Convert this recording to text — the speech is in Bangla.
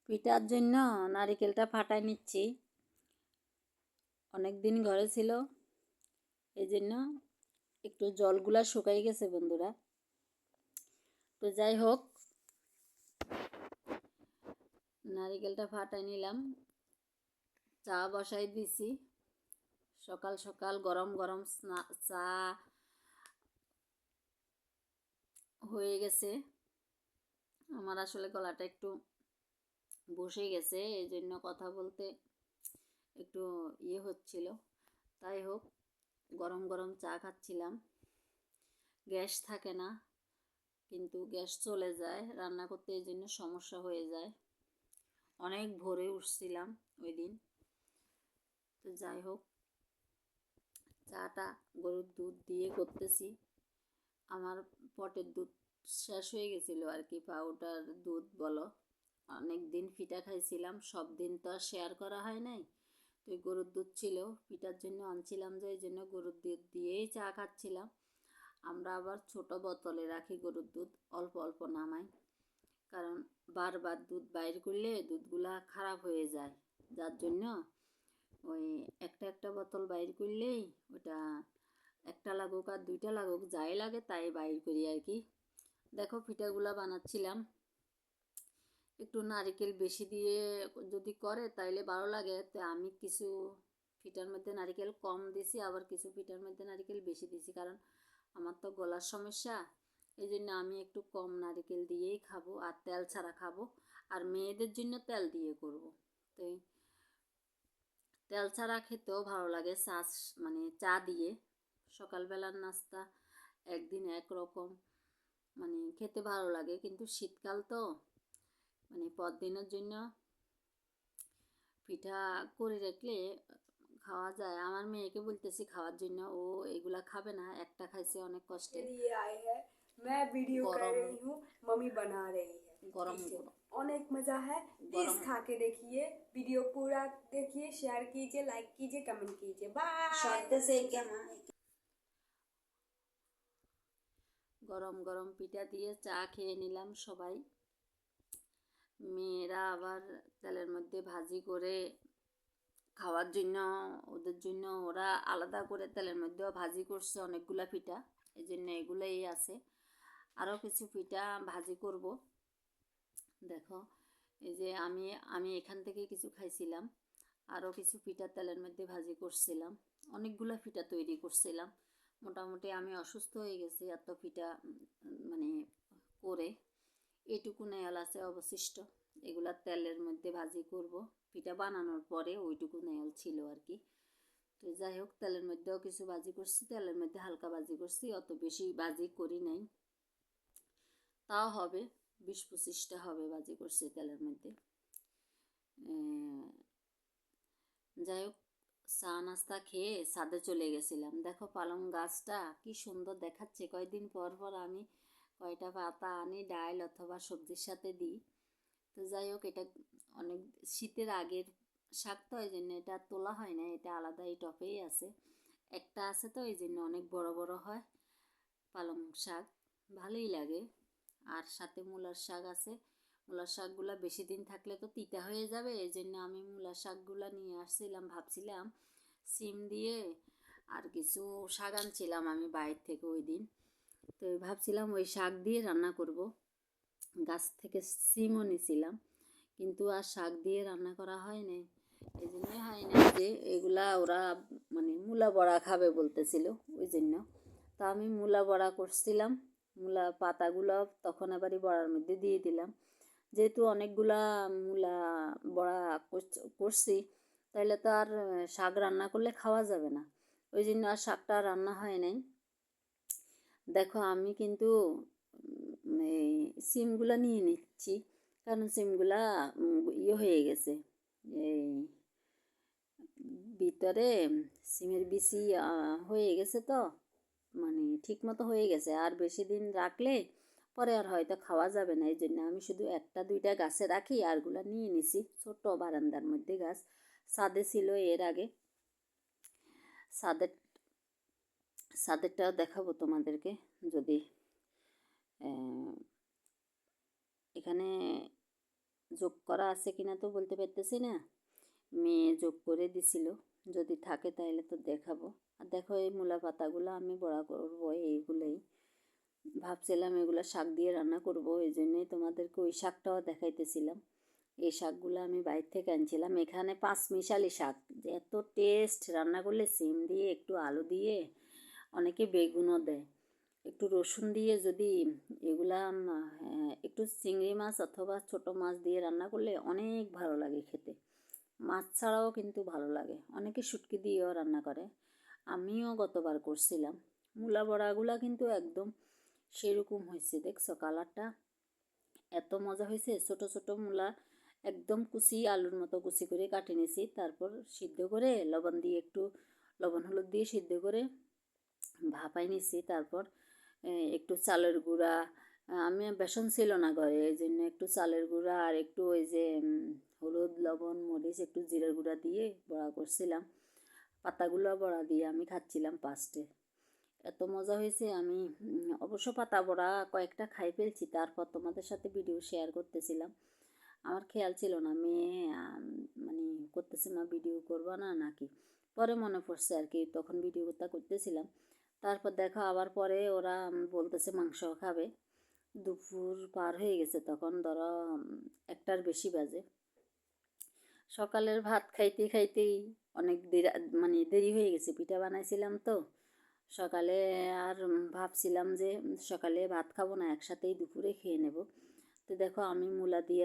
পিঠার জন্য নারিকেলটা ফাটাই নিচ্ছি। অনেক দিন ঘরে ছিল, এই জন্য একটু জলগুলা শুকাই গেছে বন্ধুরা। তো যাই হোক, নারিকেলটা ফাটাই নিলাম, চা বসাই দিছি। সকাল সকাল গরম গরম চা হয়ে গেছে। আমার আসলে গলাটা একটু বসে গেছে, এই জন্য কথা বলতে একটু হচ্ছিল। তাই হোক, গরম গরম চা খাচ্ছিলাম। গ্যাস থাকে না, কিন্তু গ্যাস চলে যায় রান্না করতে, এই জন্য সমস্যা হয়ে যায়। অনেক ভোরে উঠছিলাম ওই দিন। তো যাই হোক, চাটা গরুর দুধ দিয়ে করতেছি। আমার পটের দুধ শেষ হয়ে গেছিলো আর কি, পাউডার দুধ বলো। অনেক দিন পিঠা খাইছিলাম, সব দিন তো আর শেয়ার করা হয় নাই। তো গরুর দুধ ছিল, পিঠার জন্য আনছিলাম, যে এই জন্য গরুর দুধ দিয়েই চা খাচ্ছিলাম। আমরা আবার ছোট বোতলে রাখি গরুর দুধ, অল্প অল্প নামাই, কারণ বারবার দুধ বাইর করলে দুধগুলা খারাপ হয়ে যায়। যার জন্য ওই একটা একটা বোতল বাইর করলেই ওটা একটা লাগুক আর দুইটা লাগুক, যাই লাগে তাই বাইর করি আর কি। দেখো, পিঠাগুলা বানাচ্ছিলাম। একটু নারকেল বেশি দিয়ে যদি করে তাইলে ভালো লাগে। তো আমি কিছু পিঠার মধ্যে নারকেল কম দিছি, আবার কিছু পিঠার মধ্যে নারকেল বেশি দিছি, কারণ আমার তো গলার সমস্যা। এই জন্য আমি একটু কম নারকেল দিয়েই খাবো, আর তেল ছাড়া খাবো। আর মেয়েদের জন্য তেল দিয়ে করব। তো তেল ছাড়া খেতেও ভালো লাগে, মানে চা দিয়ে। সকালবেলার নাস্তা একদিন একরকম, মানে খেতে ভালো লাগে, কিন্তু শীতকাল তো, মানে পরদিনের জন্য পিঠা করে রাখলে খাওয়া যায়। আমার মেয়েকে বলতেছি খাওয়ার জন্য, ও এগুলা খাবে না, একটা খাইছে অনেক কষ্টে। ये आए हैं। मैं वीडियो कर গরম रही हूँ, मम्मी बना रही है। গরম ठीक है, গরম अनेक मजा है। प्लीज গরম खा के देखिए, वीडियो पूरा देखिए, शेयर कीजिए, लाइक कीजिए, कमेंट कीजिए। बाय। গরম গরম পিঠা দিয়ে চা খেয়ে নিলাম সবাই। মেয়েরা আবার তেলের মধ্যে ভাজি করে খাওয়ার জন্য, ওদের জন্য ওরা আলাদা করে তেলের মধ্যেও ভাজি করছে অনেকগুলা পিঠা, এই জন্য এগুলোই আছে। আরও কিছু পিঠা ভাজি করব। দেখো, এই যে আমি এখান থেকে কিছু খাইছিলাম, আরও কিছু পিঠা তেলের মধ্যে ভাজি করছিলাম। অনেকগুলো পিঠা তৈরি করছিলাম। মোটামুটি আমি অসুস্থ হয়ে গেছি এত পিঠা মানে করে। এটুকু নেয়াল আছে অবশিষ্ট, এগুলা তেলের মধ্যে ভাজি করব। পিঠা বানানোর পরে ওইটুকু নেয়াল ছিল আর কি। তো যাই হোক, তেলের মধ্যেও কিছু ভাজি করছি, তেলের মধ্যে হালকা ভাজি করছি, অত বেশি ভাজি করি নাই। তাও হবে 20-25টা হবে ভাজি করছি তেলের মধ্যে। যাই হোক, চা নাস্তা খেয়ে ছাদে চলে গেছিলাম। দেখো, পালং গাছটা কি সুন্দর দেখাচ্ছে। কয়েকদিন পর পর আমি কয়টা পাতা আনি, ডাল অথবা সবজির সাথে দিই। তো যাই হোক, এটা অনেক শীতের আগের শাক, তো এই জন্য এটা তোলা হয় না, এটা আলাদা এই টপেই আছে। একটা আছে তো, এই জন্য অনেক বড় বড় হয়। পালং শাক ভালোই লাগে। আর সাথে মূলার শাক আছে। মূলার শাকগুলো বেশি দিন থাকলে তো তিতা হয়ে যাবে, এই জন্য আমি মূলার শাকগুলো নিয়ে আসছিলাম। ভাবছিলাম সিম দিয়ে আর কিছু শাক আনছিলাম আমি বাইরে থেকে ওই দিন, তো ভাবছিলাম ওই শাক দিয়ে রান্না করব। গাছ থেকে সিমও নিছিলাম, কিন্তু আর শাক দিয়ে রান্না করা হয় না। এই জন্যই হয় না যে এগুলা ওরা মানে মূলা বড়া খাবে বলতেছিল, ওই জন্য। তা আমি মূলা বড়া করছিলাম। মূলা পাতাগুলো তখন আবারই বড়ার মধ্যে দিয়ে দিলাম। যেহেতু অনেকগুলা মূলা বড়া করছি, তাহলে তো আর শাক রান্না করলে খাওয়া যাবে না, ওই জন্য আর শাকটা রান্না হয় নাই। দেখো, আমি কিন্তু এই সিমগুলা নিয়ে নিচ্ছি, কারণ সিমগুলা হয়ে গেছে, এই ভিতরে সিমের বিচি হয়ে গেছে, তো মানে ঠিক মতো হয়ে গেছে। আর বেশি দিন রাখলে পরে আর হয়তো খাওয়া যাবে না, এই জন্য আমি শুধু একটা দুইটা গাছে রাখি, আরগুলা নিয়ে নিছি। ছোট বারান্দার মধ্যে গাছ, ছাদে ছিল এর আগে। ছাদের ছাদেরটাও দেখাবো তোমাদেরকে, যদি এখানে যোগ করা আছে কিনা তো বলতে পারতেছি না, মেয়ে যোগ করে দিছিল, যদি থাকে তাহলে তো দেখাবো। আর দেখো এই মূলা পাতাগুলো আমি বড়া করবো, এইগুলোই ভাবছিলাম এগুলো শাক দিয়ে রান্না করব, এই জন্যই তোমাদেরকে ওই শাকটাও দেখাইতেছিলাম। এই শাকগুলো আমি বাইরে থেকে আনছিলাম, এখানে 5 মিশালি শাক, যে এত টেস্ট, রান্না করলে সিম দিয়ে একটু আলু দিয়ে, অনেকে বেগুনও দেয়, একটু রসুন দিয়ে যদি এগুলা একটু চিংড়ি মাছ অথবা ছোট মাছ দিয়ে রান্না করলে অনেক ভালো লাগে খেতে। মাছ ছাড়াও কিন্তু ভালো লাগে, অনেকে শুটকি দিয়েও রান্না করে, আমিও গতবার করছিলাম। মূলা বড়াগুলা কিন্তু একদম সেরকম হয়েছে, দেখছো কালারটা এত মজা হয়েছে। ছোট ছোট মূলা একদম কুচি আলুর মতো কুচি করে কাটে নিয়েছি, তারপর সিদ্ধ করে লবণ দিয়ে একটু লবণ হলুদ দিয়ে সিদ্ধ করে ভাপাই নিছি। তারপর একটু চালের গুঁড়া, আমি বেসন ছিল না ঘরে, এই জন্য একটু চালের গুঁড়া আর একটু ওই যে হলুদ লবণ মরিচ একটু জিরার গুঁড়া দিয়ে বড়া করছিলাম। পাতাগুলো বড়া দিয়ে আমি খাচ্ছিলাম পাস্টে, এত মজা হয়েছে। আমি অবশ্য পাতা বড়া কয়েকটা খাই ফেলছি, তারপর তোমাদের সাথে ভিডিও শেয়ার করতেছিলাম। আমার খেয়াল ছিল না মেয়ে মানে করতেছে, মা ভিডিও করবা না নাকি, পরে মনে পড়ছে আর কি, তখন ভিডিওটা করতেছিলাম। তারপর দেখো আবার পরে ওরা বলতেছে মাংস খাবে, দুপুর পার হয়ে গেছে, তখন ধরো 1টার বেশি বাজে। সকালের ভাত খাইতে খাইতেই অনেক দেরি, মানে দেরি হয়ে গেছে, পিঠা বানাইছিলাম তো সকালে, আর ভাবছিলাম যে সকালে ভাত খাবো না, একসাথেই দুপুরে খেয়ে নেব। তো দেখো আমি মূলা দিয়ে